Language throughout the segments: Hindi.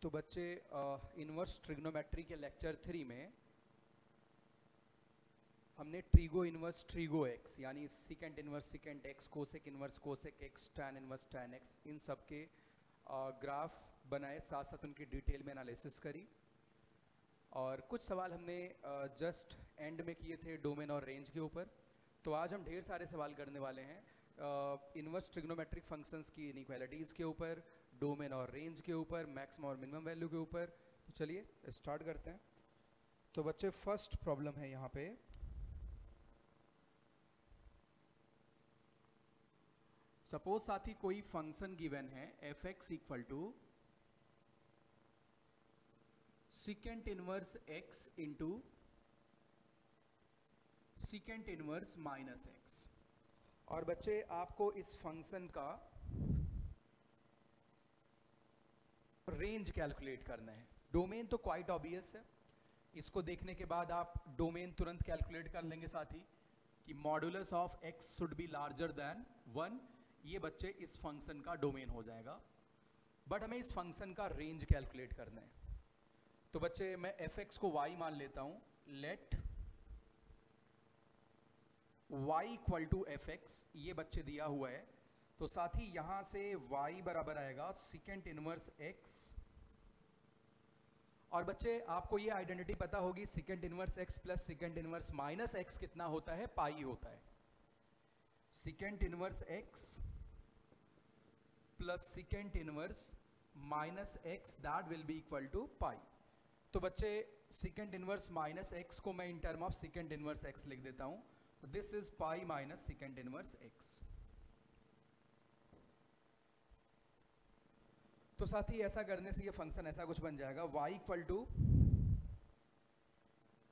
तो बच्चे इनवर्स ट्रिग्नोमेट्री के लेक्चर 3 में हमने ट्रिगो इनवर्स ट्रिगो एक्स यानी secant inverse secant x cosec inverse cosec x tan inverse tan x इन सब के ग्राफ बनाए, साथ साथ उनकी डिटेल में एनालिसिस करी और कुछ सवाल हमने जस्ट एंड में किए थे डोमेन और रेंज के ऊपर। तो आज हम ढेर सारे सवाल करने वाले हैं इनवर्स ट्रिग्नोमेट्रिक फंक्शंस की इनइक्वालिटीज़ के ऊपर, डोमेन और रेंज के ऊपर, मैक्सिमम और मिनिमम वैल्यू के ऊपर। तो चलिए स्टार्ट करते हैं। तो बच्चे फर्स्ट प्रॉब्लम है यहाँ पे, सपोज साथी कोई फंक्शन गिवन है f x equal to secant inverse x into secant inverse minus x. और बच्चे आपको इस फंक्शन का रेंज कैलकुलेट करना है। डोमेन तो क्वाइट ऑब्वियस है, इसको देखने के बाद आप डोमेन तुरंत कैलकुलेट कर लेंगे साथी कि modulus of x should be larger than 1। ये बच्चे इस फंक्शन का डोमेन हो जाएगा, बट हमें इस फंक्शन का रेंज कैलकुलेट करना है। तो बच्चे मैं एफ एक्स को y मान लेता हूं, let y equal to f x, ये बच्चे दिया हुआ है। तो साथ ही यहां से y बराबर आएगा सिकेंट इनवर्स x। और बच्चे आपको ये आइडेंटिटी पता होगी, secant inverse x plus secant inverse minus x कितना होता है? पाई होता है। Secant inverse x plus secant inverse minus x that will be equal to pi. तो बच्चे सिकेंट इनवर्स माइनस x को मैं in term of secant inverse x लिख देता हूं। This is pi minus secant inverse x। तो साथ ही ऐसा करने से ये फंक्शन ऐसा कुछ बन जाएगा, y equal to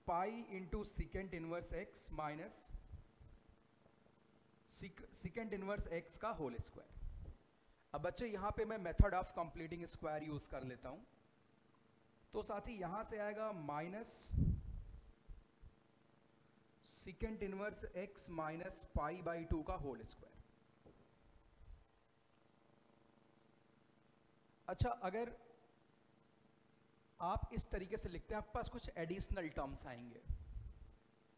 pi into secant inverse x minus secant inverse x का होल स्क्वायर। अब बच्चे यहां पे मैं method of completing square use कर लेता हूं। तो साथ ही यहां से आएगा minus secant inverse x minus pi by 2 का होल स्क्वायर। अच्छा, अगर आप इस तरीके से लिखते हैं, आपके पास कुछ एडिशनल टर्म्स आएंगे।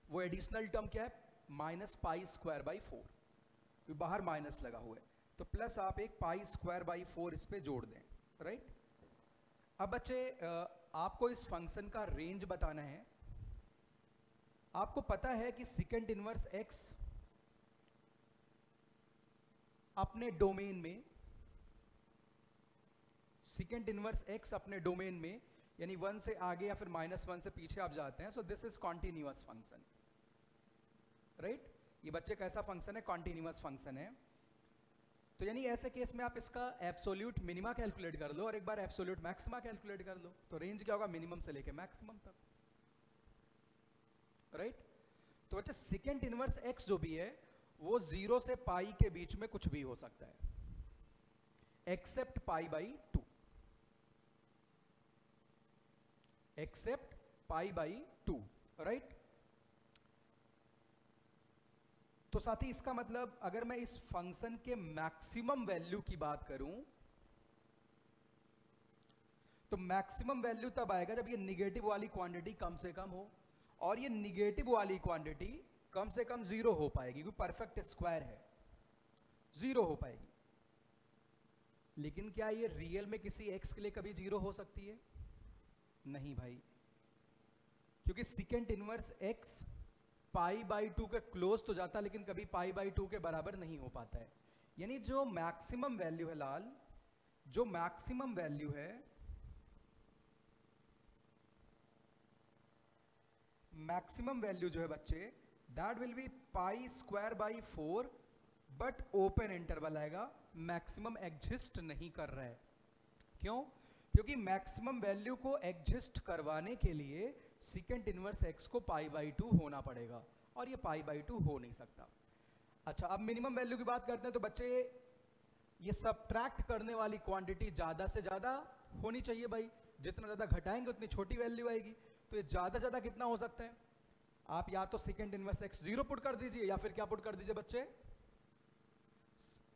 वो एडिशनल टर्म क्या है? माइनस पाई स्क्वायर बाई 4, क्योंकि बाहर माइनस लगा हुआ है। तो प्लस आप एक पाई स्क्वायर बाई 4 इस पे जोड़ दें, राइट। अब बच्चे आपको इस फंक्शन का रेंज बताना है। आपको पता है कि सिकेंट इनवर्स x अपने डोमेन में, सिकेंट इनवर्स x अपने डोमेन में यानी 1 से आगे या फिर -1 से पीछे आप जाते हैं। So this is continuous function, right. ये बच्चे कैसा फंक्शन है? कॉन्टिन्यूअस फंक्शन है। तो यानी ऐसे केस में आप इसका एब्सोल्यूट मिनिमा कैलकुलेट कर लो और एक बार एब्सोल्यूट मैक्सिमा कैलकुलेट कर लो। तो रेंज क्या होगा? मिनिमम से लेके मैक्सिमम तक, राइट। तो बच्चे सिकेंट इनवर्स x जो भी है वो 0 से पाई के बीच में कुछ भी हो सकता है, except pi by 2, except pi by 2, right. तो साथ ही इसका मतलब अगर मैं इस फंक्शन के मैक्सिमम वैल्यू की बात करूं तो मैक्सिमम वैल्यू तब आएगा जब ये निगेटिव वाली क्वांटिटी कम से कम हो, और ये निगेटिव वाली क्वांटिटी कम से कम 0 हो पाएगी, क्योंकि परफेक्ट स्क्वायर है, 0 हो पाएगी। लेकिन क्या ये रियल में किसी x के लिए कभी 0 हो सकती है? नहीं भाई, क्योंकि secant inverse x pi by 2 के क्लोज तो जाता, लेकिन कभी पाई बाई 2 के बराबर नहीं हो पाता है। यानी जो मैक्सिमम वैल्यू है लाल, जो मैक्सिमम वैल्यू है, मैक्सिमम वैल्यू जो है बच्चे that will B pi square by 4, but open interval आएगा, मैक्सिमम एग्जिस्ट नहीं कर रहा है। क्यों? क्योंकि मैक्सिमम वैल्यू को एग्जिस्ट करवाने के लिए सिकेंट इनवर्स x को पाई बाई 2 होना पड़ेगा, और ये पाई बाई 2 हो नहीं सकता। अच्छा, अब मिनिमम वैल्यू की बात करते हैं। तो बच्चे ये सबट्रैक्ट करने वाली क्वांटिटी ज्यादा से ज्यादा होनी चाहिए भाई, जितना ज्यादा घटाएंगे उतनी छोटी वैल्यू आएगी। तो ये ज्यादा ज्यादा कितना हो सकता है? आप या तो सिकेंट इनवर्स x 0 पुट कर दीजिए, या फिर क्या पुट कर दीजिए बच्चे?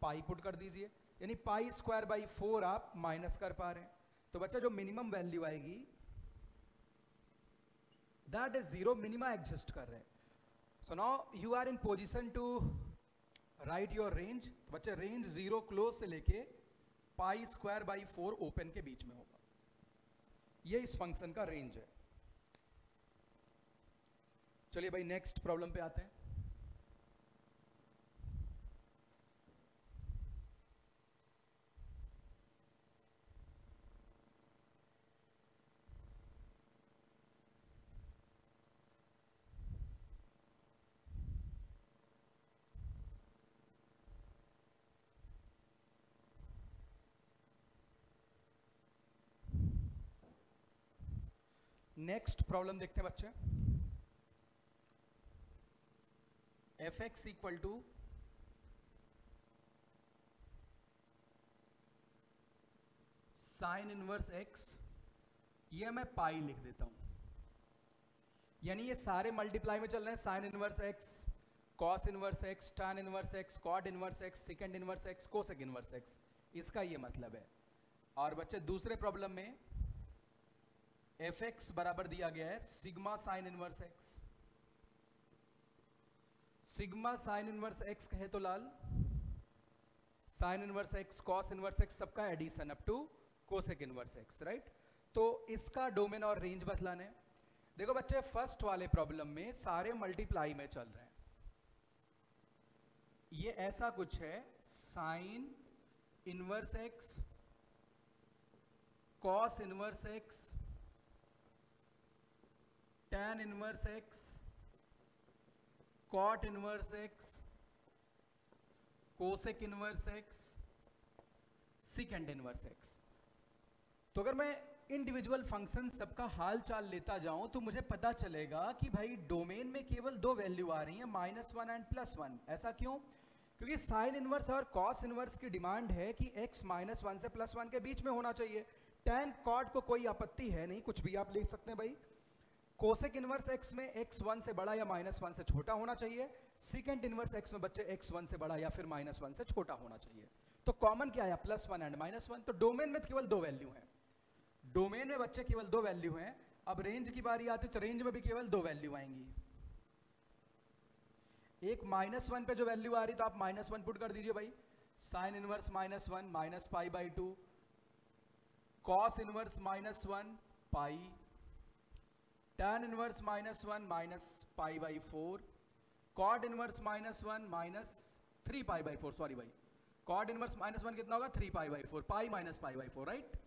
पाई पुट कर दीजिए, यानी पाई स्क्वायर बाई 4 आप माइनस कर पा रहे हैं। तो बच्चा जो मिनिमम वैल्यू आएगी दैट इज 0, मिनिमा एग्जिस्ट कर रहे हैं. So now you are in position to write your range. तो बच्चे रेंज 0 क्लोज से लेके पाई स्क्वायर बाई 4 ओपन के बीच में होगा. ये इस फंक्शन का रेंज है. चलिए भाई नेक्स्ट प्रॉब्लम पे आते हैं. नेक्स्ट प्रॉब्लम देखते हैं बच्चे. F x equal to sine inverse x, ये मैं पाई लिख देता हूं. यानी ये सारे मल्टीप्लाई में चल रहे हैं. Sine inverse x, cos inverse x, tan inverse x, cot inverse x, second inverse x, cosec inverse x. इसका ये मतलब है. और बच्चे दूसरे प्रॉब्लम में एफ एक्स बराबर दिया गया है sigma sine inverse x. Sigma sine inverse x कहे तो लाल sine inverse x, cos inverse x, सबका addition up to cosec inverse x, right. तो इसका डोमेन और रेंज बतलाना है. देखो बच्चे फर्स्ट वाले प्रॉब्लम में सारे मल्टीप्लाई में चल रहे हैं. ये ऐसा कुछ है sine inverse x, cos inverse x, tan inverse x, cot inverse x, cosec inverse x, second inverse x. तो अगर मैं इंडिविजुअल फंक्शन सबका हाल चाल लेता जाऊं तो मुझे पता चलेगा कि भाई डोमेन में केवल दो वैल्यू आ रही है, -1 एंड +1. ऐसा क्यों? क्योंकि साइन इनवर्स और कॉस इनवर्स की डिमांड है कि x -1 से +1 के बीच में होना चाहिए. टैन कॉट को कोई आपत्ति है नहीं, कुछ भी आप लिख सकते हैं भाई. कोसेक इनवर्स x में x 1 से बड़ा या -1 से छोटा होना चाहिए. सेकेंड इनवर्स x में बच्चे x 1 से बड़ा या फिर -1 से छोटा होना चाहिए. तो कॉमन क्या है? +1 एंड -1. तो डोमेन में केवल दो वैल्यू हैं. डोमेन में बच्चे केवल दो वैल्यू हैं. अब रेंज की बारी आती तो रेंज में भी केवल दो वैल्यू आएंगी. एक -1 पे जो वैल्यू आ रही तो आप -1 पुट कर दीजिए भाई. Sine inverse -1 -π/2, cos inverse -1 pi, tan inverse -1 -π/4, cot inverse -1 -3π/4. Sorry भाई, कॉट इनवर्स -1 कितना होगा? 3π/4. Pi -π/4, right.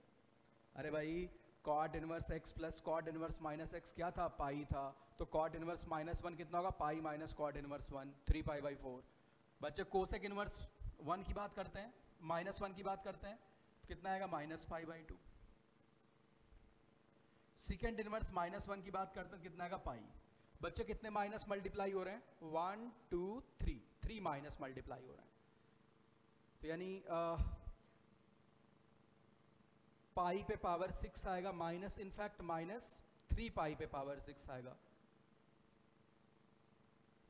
अरे भाई cot inverse x plus cot inverse -x क्या था? पाई था. तो कॉट इनवर्स -1 कितना होगा? Pi minus cot inverse 1, 3π/4. बच्चे कोसेक इनवर्स 1 की बात करते हैं, -1 की बात करते हैं, तो कितना आएगा? -π/2. सेकेंड इनवर्स -1 की बात करते हैं, कितना आएगा? पाई. बच्चे कितने माइनस मल्टीप्लाई हो रहे हैं? 1 2 3, 3 माइनस मल्टीप्लाई हो रहे हैं. तो यानी पाई पे पावर 6 आएगा माइनस, इनफैक्ट -3 पाई पे पावर 6 आएगा,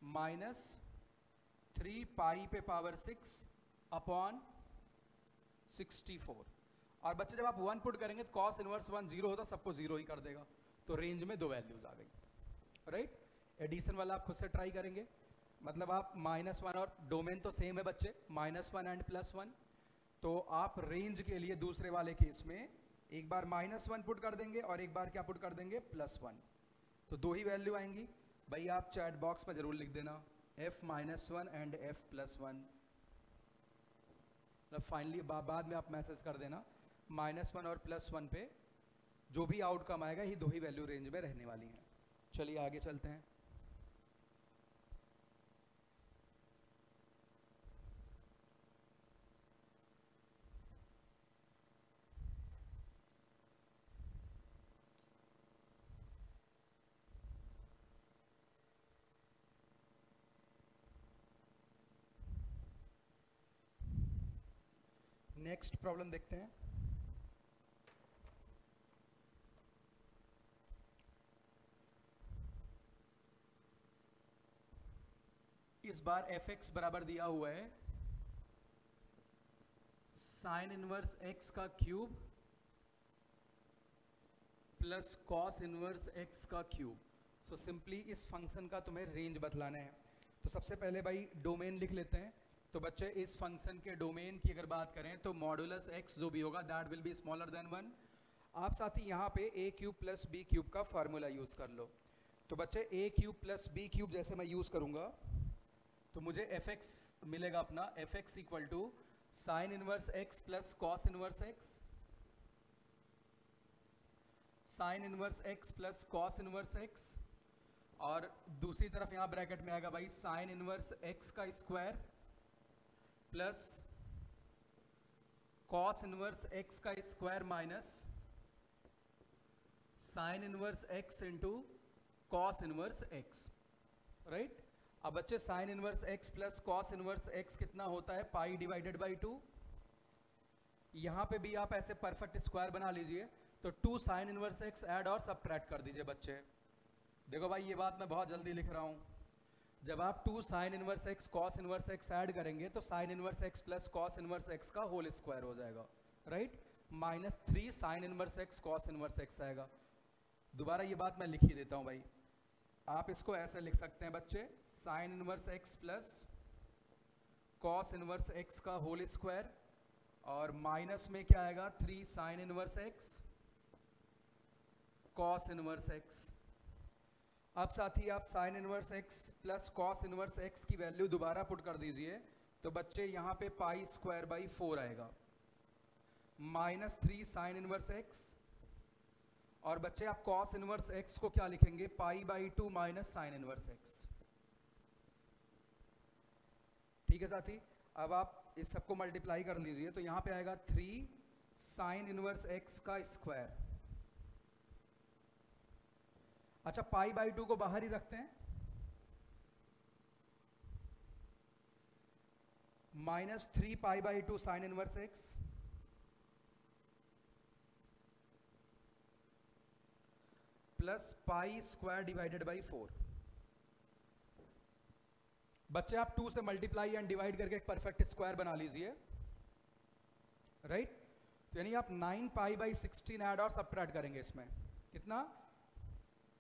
-3 पाई पे पावर 6 अपॉन 64. और बच्चे जब आप 1 पुट करेंगे तो कॉस इनवर्स 1 0 होता, सबको 0 ही कर देगा. तो रेंज में दो वैल्यूज आ गई, राइट. एडिशन वाला आप खुद से ट्राई करेंगे. मतलब आप -1 और डोमेन तो सेम है बच्चे, -1 एंड +1. तो आप रेंज के लिए दूसरे वाले केस में एक बार -1 पुट कर देंगे और एक बार क्या पुट कर देंगे? +1. तो दो ही वैल्यू आएंगी. भाई आप चैट बॉक्स में जरूर लिख देना f -1 एंड f +1. मतलब फाइनली बाद में आप मैसेज कर देना -1 और +1 पे जो भी आउटकम आएगा ये दो ही वैल्यू रेंज में रहने वाली हैं. चलिए आगे चलते हैं. नेक्स्ट प्रॉब्लम देखते हैं. इस बार एफ एक्स बराबर दिया हुआ है साइन इनवर्स एक्स का cube plus cos inverse x का क्यूब। सो सिंपली इस फंक्शन का तुम्हें रेंज बतलाना है। तो सबसे पहले भाई डोमेन लिख लेते हैं। तो बच्चे इस फंक्शन के डोमेन की अगर बात करें तो मॉडुलस एक्स जो भी होगा that will be smaller then 1। आप साथ ही यहाँ पे ए क्यूब प्लस बी क्यूब का फार्मूला यूज़ कर लो। तो बच्चे ए क्यूब प्लस बी क्यूब जैसे मैं यूज़ करूँगा तो मुझे एफ एक्स मिलेगा अपना, f x equal to sine inverse x plus cos inverse x, sine inverse x plus cos inverse x, और दूसरी तरफ यहाँ ब्रैकेट में आएगा भाई साइन इनवर्स एक्स का square plus cos inverse x का square minus sine inverse x into cos inverse x, right. अब बच्चे sine inverse x plus cos inverse x कितना होता है, पाई डिवाइडेड बाई 2। यहां पे भी आप ऐसे परफेक्ट स्क्वायर बना लीजिए। तो 2 साइन इनवर्स एक्स ऐड और सबट्रैक्ट कर दीजिए बच्चे। देखो भाई ये बात मैं बहुत जल्दी लिख रहा हूं। जब आप 2 sine inverse x cos inverse x add करेंगे तो sign inverse x plus cos inverse x का होल स्क्वायर हो जाएगा, right. Minus 3 sign inverse x cos inverse x आएगा। दोबारा ये बात मैं लिख ही देता हूं भाई। आप इसको ऐसे लिख सकते हैं बच्चे, sine inverse x plus cos inverse x का होल स्क्वायर, और माइनस में क्या आएगा 3 sign inverse x cos inverse x. अब साथ ही आप sign inverse x plus cos inverse x की वैल्यू दोबारा पुट कर दीजिए। तो बच्चे यहाँ पे पाई स्क्वायर बाई 4 आएगा, माइनस 3 साइन इनवर्स एक्स, और बच्चे आप कॉस इनवर्स एक्स को क्या लिखेंगे, पाई by 2 minus sine inverse x. ठीक है साथी। अब आप इस सबको मल्टीप्लाई कर लीजिए तो यहां पे आएगा 3 साइन इनवर्स एक्स का स्क्वायर। अच्छा पाई बाई 2 को बाहर ही रखते हैं, minus 3 pi by 2 sine inverse x plus pi square divided by 4। बच्चे आप 2 से मल्टीप्लाई एंड डिवाइड करके एक परफेक्ट स्क्वायर बना लीजिए, राइट। तो यानी आप 9 पाई बाई 16 ऐड और सबट्रैक्ट करेंगे इसमें कितना,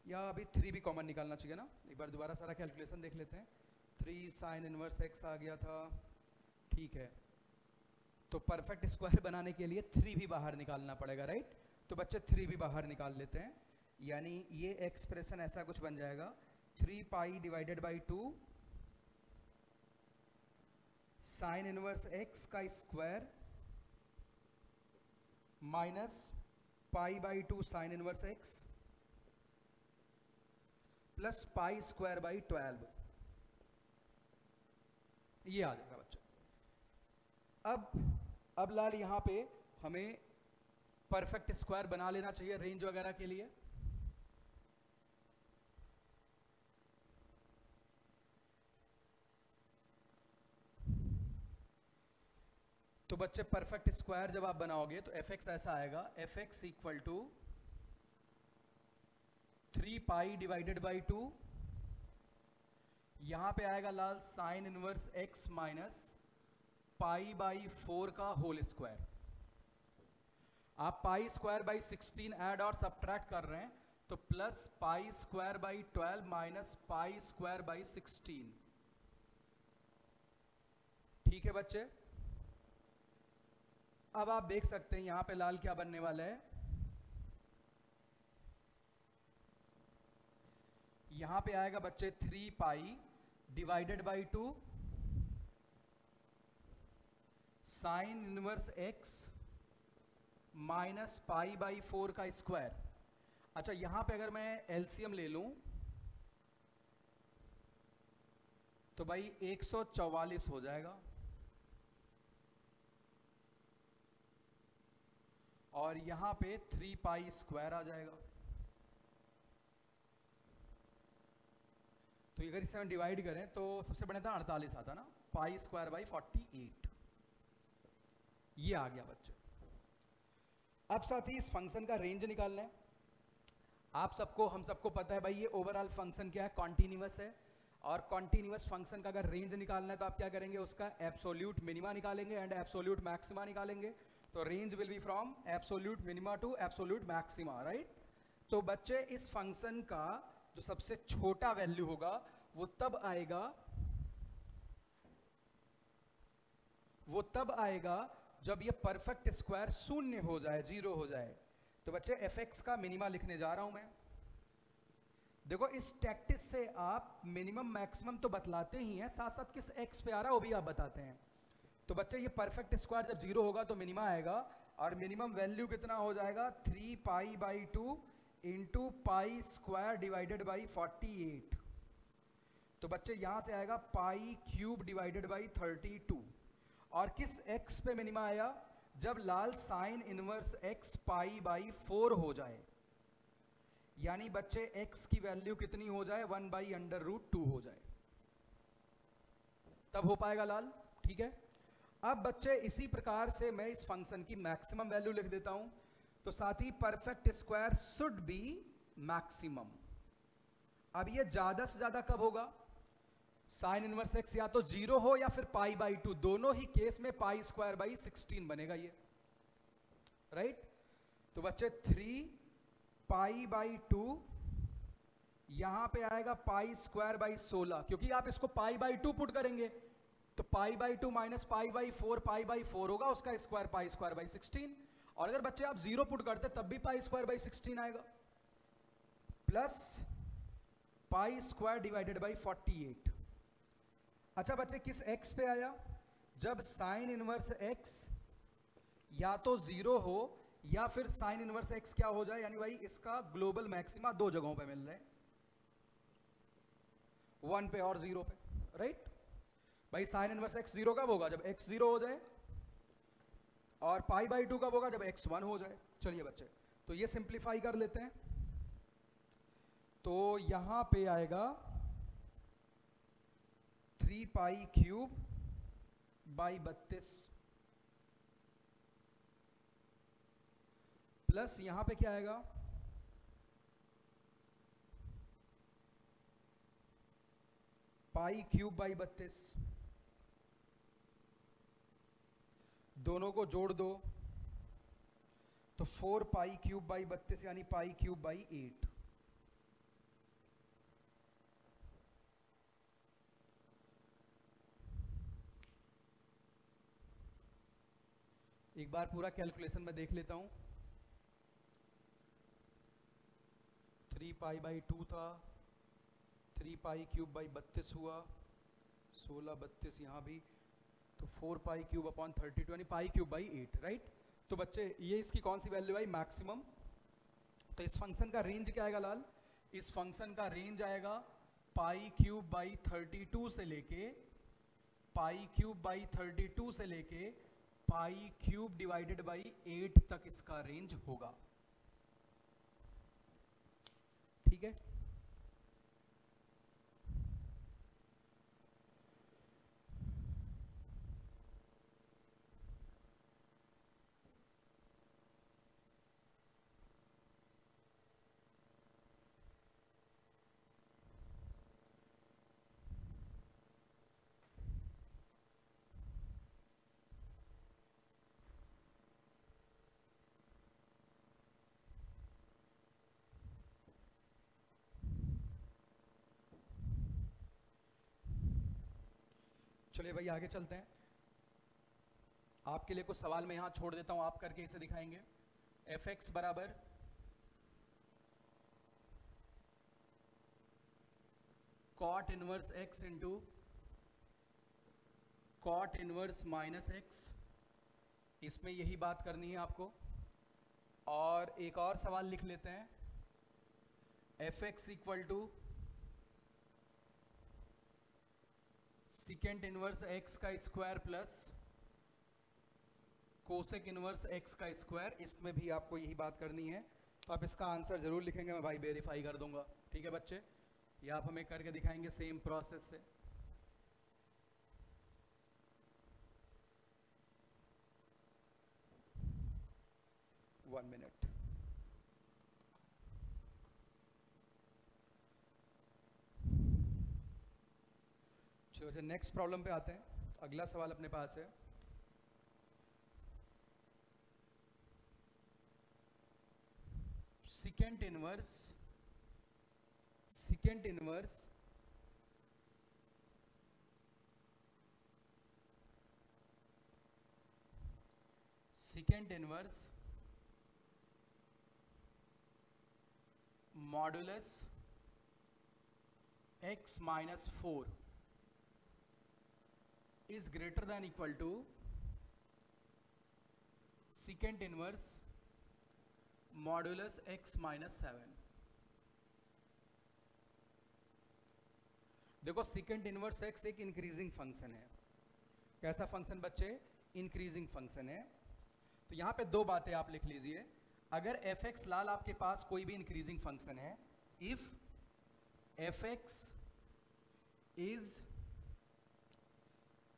या अभी 3 भी कॉमन निकालना चाहिए ना। एक बार दोबारा सारा कैलकुलेशन देख लेते हैं। 3 साइन इनवर्स एक्स आ गया था, ठीक है। तो परफेक्ट स्क्वायर बनाने के लिए 3 भी बाहर निकालना पड़ेगा, राइट। तो बच्चे 3 भी बाहर निकाल लेते हैं, यानी ये एक्सप्रेशन ऐसा कुछ बन जाएगा 3 pi divided by 2 sine inverse x का square minus pi by 2 sine inverse x plus pi square by 12। ये आ जाएगा बच्चा। अब लाल यहां पे हमें परफेक्ट स्क्वायर बना लेना चाहिए रेंज वगैरह के लिए। तो बच्चे परफेक्ट स्क्वायर जब आप बनाओगे तो एफ एक्स ऐसा आएगा, f x equal to 3 pi divided by 2, यहां पे आएगा लाल sine inverse x minus pi by 4 का होल स्क्वायर। आप पाई स्क्वायर बाई 16 ऐड और सबट्रैक्ट कर रहे हैं तो plus pi square by 12 minus pi square by 16। ठीक है बच्चे। अब आप देख सकते हैं यहां पे लाल क्या बनने वाला है, यहां पे आएगा बच्चे 3 pi divided by 2 sine inverse x minus pi by 4 का स्क्वायर। अच्छा यहां पे अगर मैं एलसीएम ले लूं तो भाई 144 हो जाएगा, और यहां पे 3 पाई स्क्वायर आ जाएगा। तो अगर इसे हम डिवाइड करें तो सबसे बड़ा था 48 आता ना, पाई स्क्वायर बाई 48। ये आ गया बच्चे। अब साथ ही इस फंक्शन का रेंज निकालना है। आप सबको हम सबको पता है भाई ये ओवरऑल फंक्शन क्या है, कॉन्टिन्यूअस है। और कॉन्टिन्यूअस फंक्शन का अगर रेंज निकालना है तो आप क्या करेंगे, उसका एब्सोल्यूट मिनिमा निकालेंगे एंड एब्सोल्यूट मैक्सिमा निकालेंगे। तो range will be from absolute minima to absolute maxima, right. तो बच्चे इस फंक्शन का जो सबसे छोटा वैल्यू होगा वो तब आएगा जब ये परफेक्ट स्क्वायर शून्य हो जाए, 0 हो जाए। तो बच्चे fx का मिनिमा लिखने जा रहा हूं मैं। देखो इस टैक्टिस से आप मिनिमम मैक्सिमम तो बतलाते ही हैं, साथ साथ किस x पे आ रहा है वो भी आप बताते हैं। तो बच्चे ये परफेक्ट स्क्वायर जब 0 होगा तो मिनिमा आएगा, और मिनिमम वैल्यू कितना हो जाएगा 3 पाई by 2 into pi square divided by 48। तो बच्चे यहां से आएगा पाई क्यूब डिवाइडेड बाई 32। और किस x पे मिनिमा आया, जब लाल sine inverse x pi by 4 हो जाए, यानी बच्चे x की वैल्यू कितनी हो जाए 1 बाई अंडर रूट 2 हो जाए, तब हो पाएगा लाल। ठीक है, अब बच्चे इसी प्रकार से मैं इस फंक्शन की मैक्सिमम वैल्यू लिख देता हूं। तो साथ ही perfect square should be maximum. अब ये ज्यादा से ज्यादा कब होगा, साइन इनवर्स x या तो 0 हो या फिर पाई बाई 2, दोनों ही केस में पाई स्क्वायर बाई 16 बनेगा ये, राइट। तो बच्चे 3 पाई बाई 2, यहां पे आएगा पाई स्क्वायर बाई 16, क्योंकि आप इसको पाई बाई 2 पुट करेंगे तो पाई by 2 minus pi by 4, pi by 4 होगा, उसका स्क्वायर पाई स्क्वायर बाई 16। और अगर बच्चे आप 0 पुट करते तब भी पाई स्क्वायर बाई 16 आएगा, plus pi square divided by 48। अच्छा बच्चे किस x पे आया, जब साइन इनवर्स x या तो 0 हो या फिर साइन इनवर्स x क्या हो जाए, यानी भाई इसका ग्लोबल मैक्सिमा दो जगहों पे मिल रहे हैं, 1 पे और 0 पे, राइट। भाई साइन इनवर्स x 0 कब होगा, जब x 0 हो जाए, और पाई बाई 2 कब होगा, जब x 1 हो जाए। चलिए बच्चे तो ये सिंप्लीफाई कर लेते हैं। तो यहां पे आएगा 3 पाई क्यूब बाई 32, प्लस यहां पे क्या आएगा पाई क्यूब बाई 32, दोनों को जोड़ दो तो 4 पाई क्यूब बाई 32 यानी पाई क्यूब बाई 8। एक बार पूरा कैलकुलेशन में देख लेता हूं। 3 पाई बाई 2 था, 3 पाई क्यूब बाई 32 हुआ, 16 32 यहाँ भी, तो 4 पाई क्यूब अपॉन 32 यानी पाई क्यूब बाई 8, राइट। तो बच्चे ये इसकी कौन सी वैल्यू आई, मैक्सिमम। तो इस फंक्शन का रेंज क्या आएगा लाल, इस फंक्शन का रेंज आएगा पाई क्यूब बाई 32 से लेके पाई क्यूब बाई 32 से लेके पाई क्यूब डिवाइडेड बाई 8 तक इसका रेंज होगा। ठीक है, चलिए भाई आगे चलते हैं। आपके लिए कुछ सवाल मैं यहां छोड़ देता हूं, आप करके इसे दिखाएंगे। fx बराबर cot inverse x into cot inverse minus x, इसमें यही बात करनी है आपको। और एक और सवाल लिख लेते हैं, fx equal to second inverse x का square plus cosec inverse x का स्क्वायर, इसमें भी आपको यही बात करनी है। तो आप इसका आंसर जरूर लिखेंगे, मैं भाई वेरीफाई कर दूंगा। ठीक है बच्चे, ये आप हमें करके दिखाएंगे सेम प्रोसेस से। One minute. चलो अच्छा नेक्स्ट प्रॉब्लम पे आते हैं। अगला सवाल अपने पास है, secant inverse modulus x minus 4 is greater than equal to secant inverse modulus x minus 7। देखो secant इनवर्स x एक इंक्रीजिंग फंक्शन है। कैसा फंक्शन बच्चे? इंक्रीजिंग फंक्शन है। तो यहां पे दो बातें आप लिख लीजिए। अगर fx लाल आपके पास कोई भी इंक्रीजिंग फंक्शन है, if fx is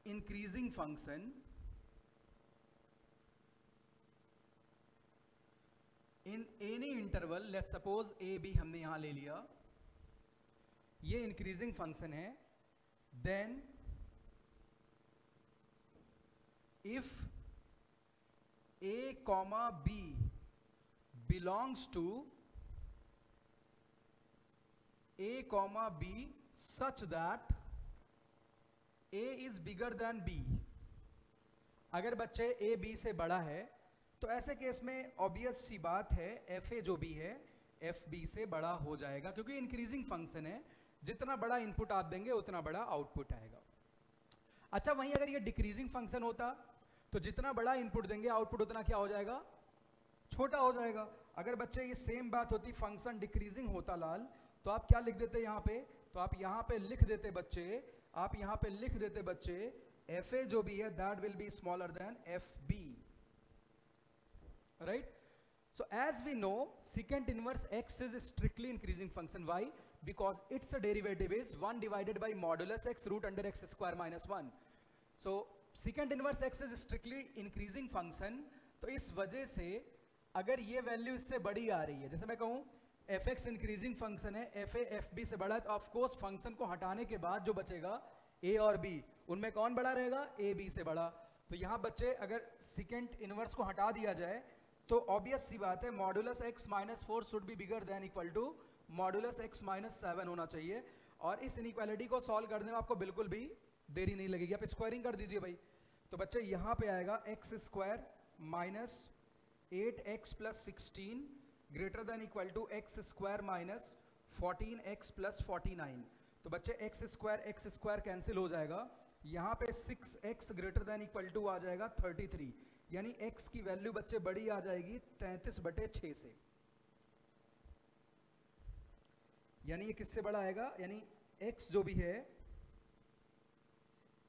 increasing function in any interval, let's suppose A B हमने यहां ले लिया, ये इंक्रीजिंग फंक्शन है, then if A comma B belongs to A comma B such that A is bigger than B. अगर बच्चे ए बी से बड़ा है तो ऐसे केस में ऑब्वियस सी बात है एफ ए जो भी है एफ बी से बड़ा हो जाएगा, क्योंकि इंक्रीजिंग फंक्शन है, जितना बड़ा इनपुट आप देंगे उतना बड़ा आउटपुट आएगा। अच्छा, वहीं अगर ये डिक्रीजिंग फंक्शन होता तो जितना बड़ा इनपुट देंगे आउटपुट उतना क्या हो जाएगा? छोटा हो जाएगा। अगर बच्चे ये सेम बात होती, फंक्शन डिक्रीजिंग होता लाल, तो आप क्या लिख देते यहाँ पे? तो आप यहाँ पे लिख देते बच्चे, एफ ए जो भी है that will be smaller than f B, right? So as we know, secant inverse x is a strictly increasing function. Why? Because its derivative is 1 divided by modulus x root under x square minus 1. So secant inverse x is strictly increasing function. तो इस वजह से अगर ये वैल्यू इससे बड़ी आ रही है, जैसे मैं कहूँ fx इंक्रीजिंग फंक्शन है, एफ ए एफ बी से बड़ा है, तो ऑफकोर्स फंक्शन को हटाने के बाद जो बचेगा a और b, उनमें कौन बड़ा रहेगा? a b से बड़ा। तो यहाँ बच्चे अगर secant इनवर्स को हटा दिया जाए तो ऑब्वियस सी बात है modulus x minus 4 should be bigger than equal to modulus x minus 7 होना चाहिए। और इस इनइक्वालिटी को सॉल्व करने में आपको बिल्कुल भी देरी नहीं लगेगी। आप स्क्वायरिंग कर दीजिए भाई, तो बच्चे यहाँ पे आएगा x square minus 8x plus 16 greater than equal to x square minus 14x plus 49। तो बच्चे एक्स स्क्वायर कैंसिल हो जाएगा, यहाँ पे 6x greater than equal to आ जाएगा 33, यानी x की वैल्यू बच्चे बड़ी आ जाएगी 33/6 से। यानी ये किससे बड़ा आएगा? यानी x जो भी है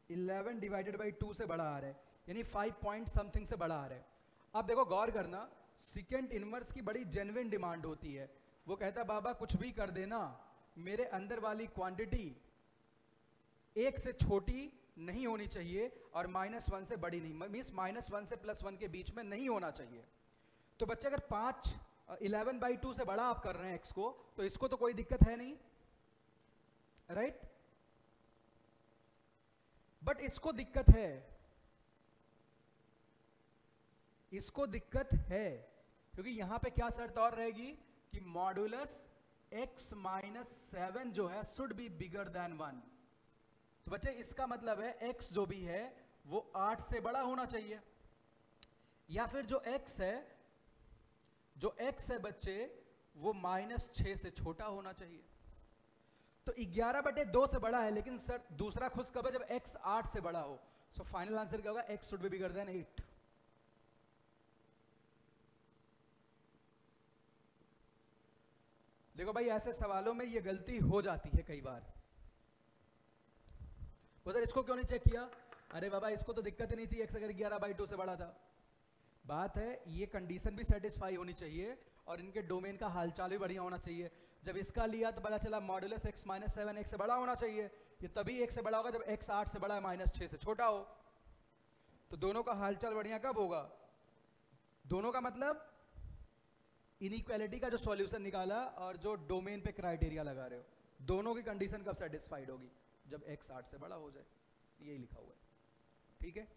11 डिवाइडेड बाई 2 से बड़ा आ रहा है, यानी 5 पॉइंट समथिंग से बड़ा आ रहा है। अब देखो गौर करना, सेकेंड इनवर्स की बड़ी जेन्युइन डिमांड होती है। वो कहता है बाबा कुछ भी कर देना, मेरे अंदर वाली क्वांटिटी 1 से छोटी नहीं होनी चाहिए और -1 से बड़ी नहीं, मीन्स -1 से +1 के बीच में नहीं होना चाहिए। तो बच्चे अगर 11/2 से बड़ा आप कर रहे हैं x को, तो इसको तो कोई दिक्कत है नहीं, राइट? बट इसको दिक्कत है, क्योंकि यहां पे क्या शर्त और रहेगी कि मॉडुलस x माइनस 7 जो है शुड बी बिगर देन 1। तो बच्चे इसका मतलब है x जो भी है वो 8 से बड़ा होना चाहिए, या फिर जो x है बच्चे वो -6 से छोटा होना चाहिए। तो 11/2 से बड़ा है, लेकिन सर दूसरा खुश कब है? जब x 8 से बड़ा हो। सो फाइनल आंसर क्या होगा? x should be bigger then 8। देखो भाई ऐसे सवालों में ये गलती हो जाती है कई बार। वो सर इसको क्यों नहीं चेक किया? अरे बाबा इसको तो दिक्कत ही नहीं थी, x अगर 11/2 से बड़ा था। बात है ये कंडीशन भी सेटिस्फाई होनी चाहिए और इनके डोमेन का हालचाल भी बढ़िया होना चाहिए। जब इसका लिया तो पता चला मॉडुलस x माइनस 7 x से बड़ा होना चाहिए, ये तभी 1 से बड़ा होगा जब x 8 से बड़ा है -6 से छोटा हो। तो दोनों का हालचाल बढ़िया कब होगा? दोनों का मतलब इनइक्वालिटी का जो सॉल्यूशन निकाला और जो डोमेन पे क्राइटेरिया लगा रहे हो, दोनों की कंडीशन कब सेटिस्फाइड होगी? जब x 8 से बड़ा हो जाए। यही लिखा हुआ है, ठीक है?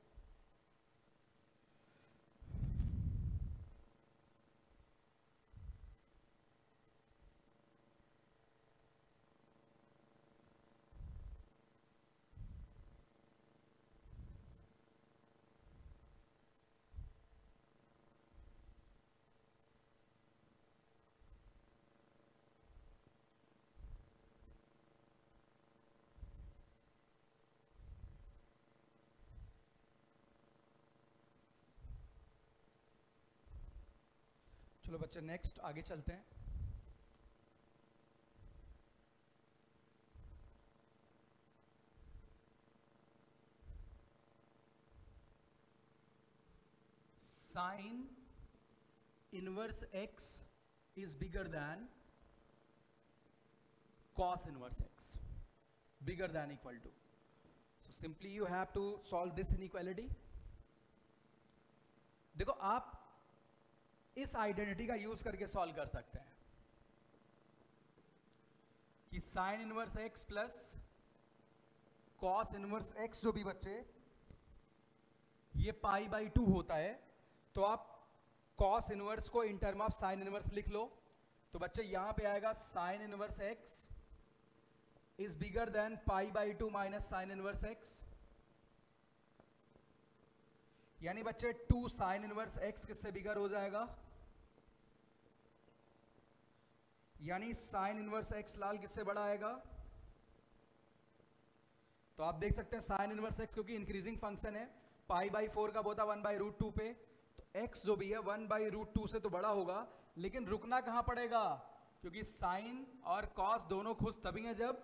चलो बच्चे नेक्स्ट आगे चलते हैं। Sine inverse x is bigger then cos inverse x bigger than equal to, so simply you have to solve this inequality। देखो आप इस आइडेंटिटी का यूज करके सॉल्व कर सकते हैं कि sign inverse x plus cos inverse x जो भी बच्चे ये पाई बाई 2 होता है, तो आप कॉस इनवर्स को इन टर्म ऑफ साइन इनवर्स लिख लो। तो बच्चे यहां पे आएगा sign inverse x is bigger than pi by 2 minus sine inverse x, यानी बच्चे 2 साइन इनवर्स x किससे बिगर हो जाएगा, यानी साइन इनवर्स x लाल किससे बड़ा आएगा। तो आप देख सकते हैं साइन इनवर्स x क्योंकि इंक्रीजिंग फंक्शन है, पाई बाई 4 का होता 1/√2 पे, तो x जो भी है 1/√2 से तो बड़ा होगा, लेकिन रुकना कहां पड़ेगा, क्योंकि साइन और कॉस दोनों खुश तभी हैं जब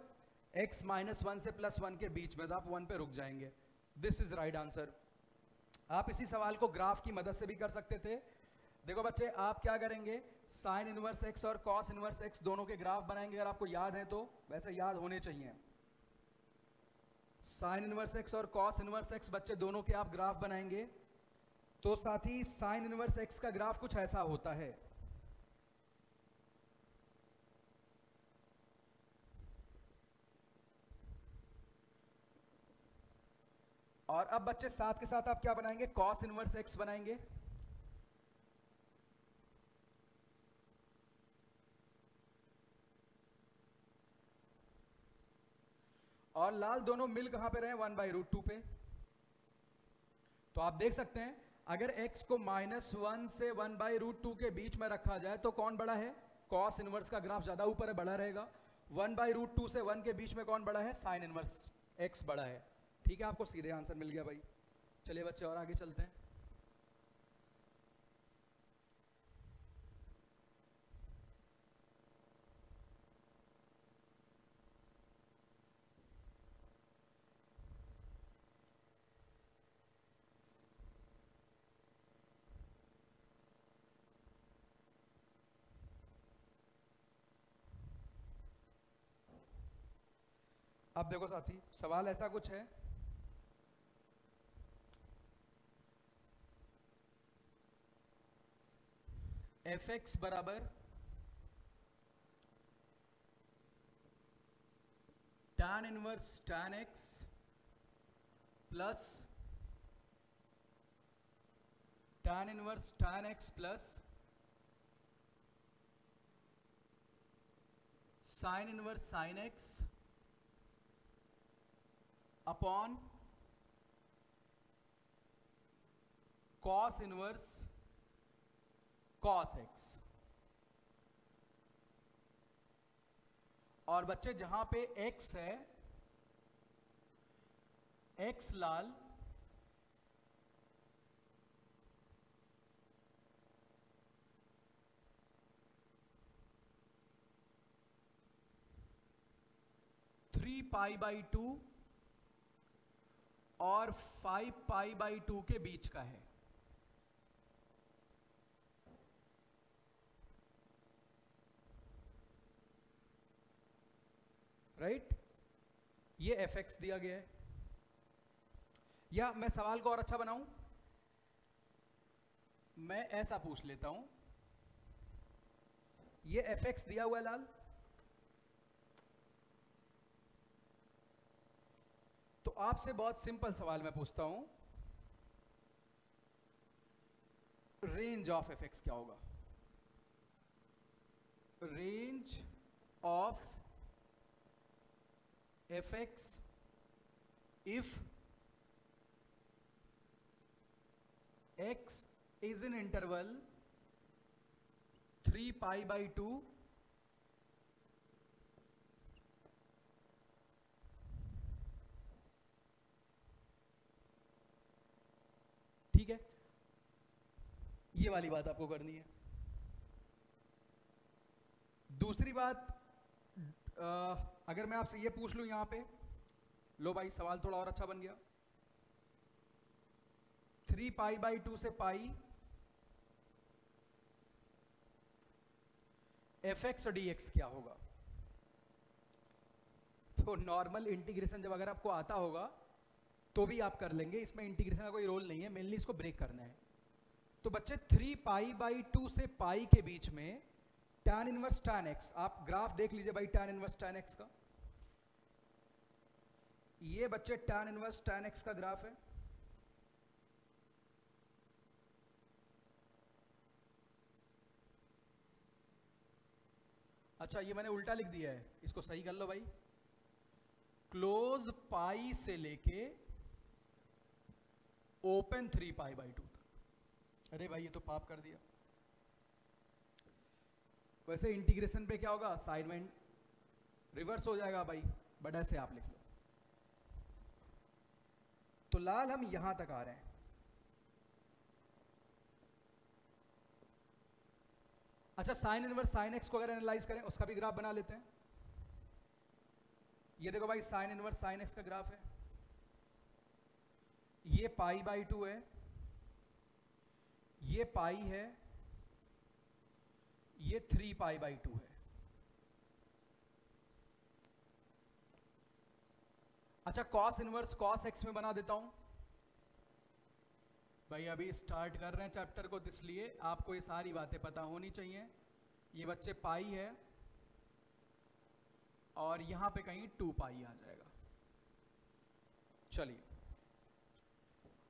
x -1 से +1 के बीच में, तो आप 1 पे रुक जाएंगे। This is right answer. आप इसी सवाल को ग्राफ की मदद से भी कर सकते थे। देखो बच्चे आप क्या करेंगे, साइन इनवर्स x और कॉस इनवर्स x दोनों के ग्राफ बनाएंगे, अगर आपको याद है तो, वैसे याद होने चाहिए। साइन इनवर्स x और कॉस इनवर्स x बच्चे दोनों के आप ग्राफ बनाएंगे, तो साथ ही साइन इनवर्स x का ग्राफ कुछ ऐसा होता है। और अब बच्चे साथ के साथ आप क्या बनाएंगे, कॉस इनवर्स x बनाएंगे। और लाल दोनों मिल कहां पे रहे, 1/√2 पे। तो आप देख सकते हैं अगर x को -1 से 1/√2 के बीच में रखा जाए तो कौन बड़ा है, कॉस इनवर्स का ग्राफ ज्यादा ऊपर है, बड़ा रहेगा। 1/√2 से 1 के बीच में कौन बड़ा है, साइन इनवर्स x बड़ा है। ठीक है, आपको सीधे आंसर मिल गया भाई। चलिए बच्चे और आगे चलते हैं। अब देखो साथी, सवाल ऐसा कुछ है, fx बराबर tan inverse tan x plus tan inverse tan x plus sine inverse sine x upon cos inverse cos x। और बच्चे जहां पे x है, x Lal three pi by 2 और 5 पाई बाई 2 के बीच का है। राइट, ये fx दिया गया है। या मैं सवाल को और अच्छा बनाऊं, मैं ऐसा पूछ लेता हूं, ये fx दिया हुआ है लाल, तो आपसे बहुत सिंपल सवाल मैं पूछता हूं, रेंज ऑफ fx क्या होगा, range of fx if x is in interval 3 pi by 2 ठीक है, ये वाली बात आपको करनी है। दूसरी बात, अगर मैं आपसे ये पूछ लूं यहां पे, लो भाई सवाल थोड़ा और अच्छा बन गया, 3 पाई बाई 2 से पाई एफ एक्स डी एक्स क्या होगा? तो नॉर्मल इंटीग्रेशन जब अगर आपको आता होगा तो भी आप कर लेंगे, इसमें इंटीग्रेशन का कोई रोल नहीं है, मेनली इसको ब्रेक करना है। तो बच्चे 3 पाई बाई 2 से पाई के बीच में tan इनवर्स tan x, आप ग्राफ देख लीजिए भाई tan इनवर्स tan x का, ये बच्चे tan इनवर्स tan x का ग्राफ है। अच्छा ये मैंने उल्टा लिख दिया है, इसको सही कर लो भाई। क्लोज पाई से लेके ओपन 3 पाई बाई 2 तक। अरे भाई ये तो पाप कर दिया। वैसे इंटीग्रेशन पे क्या होगा, साइन में रिवर्स हो जाएगा भाई, बट ऐसे आप लिख लो। तो लाल हम यहां तक आ रहे हैं। अच्छा साइन इनवर्स साइन एक्स को अगर एनालाइज करें उसका भी ग्राफ बना लेते हैं। ये देखो भाई साइन इनवर्स साइन एक्स का ग्राफ है, ये पाई बाई 2 है, ये पाई है, ये 3 पाई बाई 2 है। अच्छा कॉस इनवर्स कॉस एक्स में बना देता हूं भाई, अभी स्टार्ट कर रहे हैं चैप्टर को, तो इसलिए आपको ये सारी बातें पता होनी चाहिए। ये बच्चे पाई है और यहां पे कहीं 2 पाई आ जाएगा। चलिए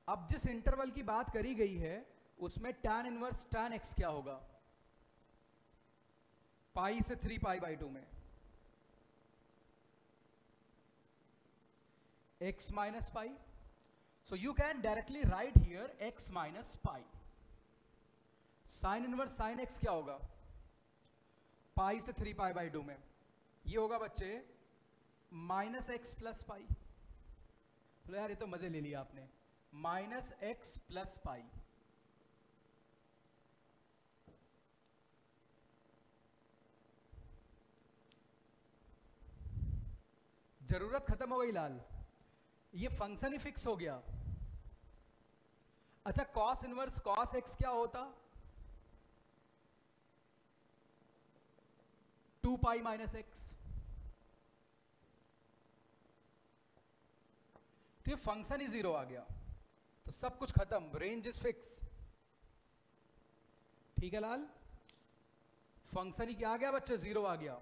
अब जिस इंटरवल की बात करी गई है उसमें tan इनवर्स tan x क्या होगा, पाई से 3 पाई बाई 2 में x minus pi, so you can directly write here x minus pi। Sine inverse sine x क्या होगा, पाई से 3 पाई बाई 2 में, ये होगा बच्चे माइनस एक्स प्लस पाई। तो यार ये तो मजे ले लिया आपने, माइनस एक्स प्लस पाई। जरूरत खत्म हो गई लाल, ये फंक्शन ही फिक्स हो गया। अच्छा कॉस इनवर्स कॉस एक्स क्या होता, 2 पाई माइनस एक्स। तो ये फंक्शन ही 0 आ गया, तो सब कुछ खत्म, रेंज इज फिक्स। ठीक है लाल, फंक्शन ही क्या आ गया बच्चे, 0 आ गया।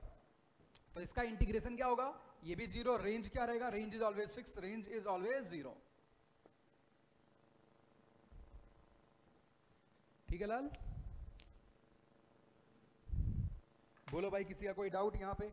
तो इसका इंटीग्रेशन क्या होगा, ये भी 0, रेंज क्या रहेगा, range is always fix, range is always 0। ठीक है लाल, बोलो भाई किसी का कोई डाउट यहां पे?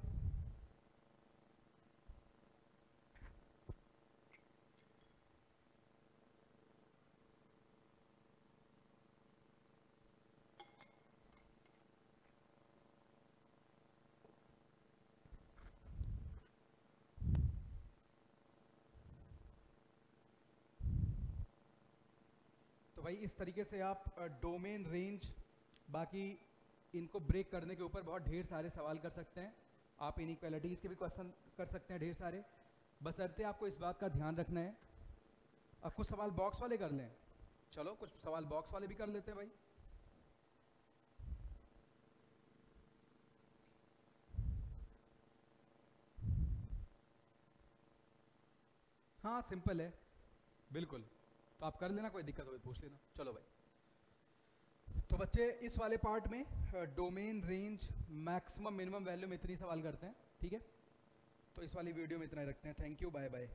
भाई इस तरीके से आप डोमेन रेंज बाकी इनको ब्रेक करने के ऊपर बहुत ढेर सारे सवाल कर सकते हैं। आप इनइक्वालिटीज़ के भी क्वेश्चन कर सकते हैं ढेर सारे, बशर्ते आपको इस बात का ध्यान रखना है। अब कुछ सवाल बॉक्स वाले कर लें, चलो कुछ सवाल बॉक्स वाले भी कर लेते हैं भाई। हाँ सिंपल है बिल्कुल, तो आप कर लेना, कोई दिक्कत हो तो पूछ लेना। चलो भाई, तो बच्चे इस वाले पार्ट में domain range maximum minimum value में इतनी सवाल करते हैं। ठीक है, तो इस वाली वीडियो में इतना ही रखते हैं। Thank you, bye bye.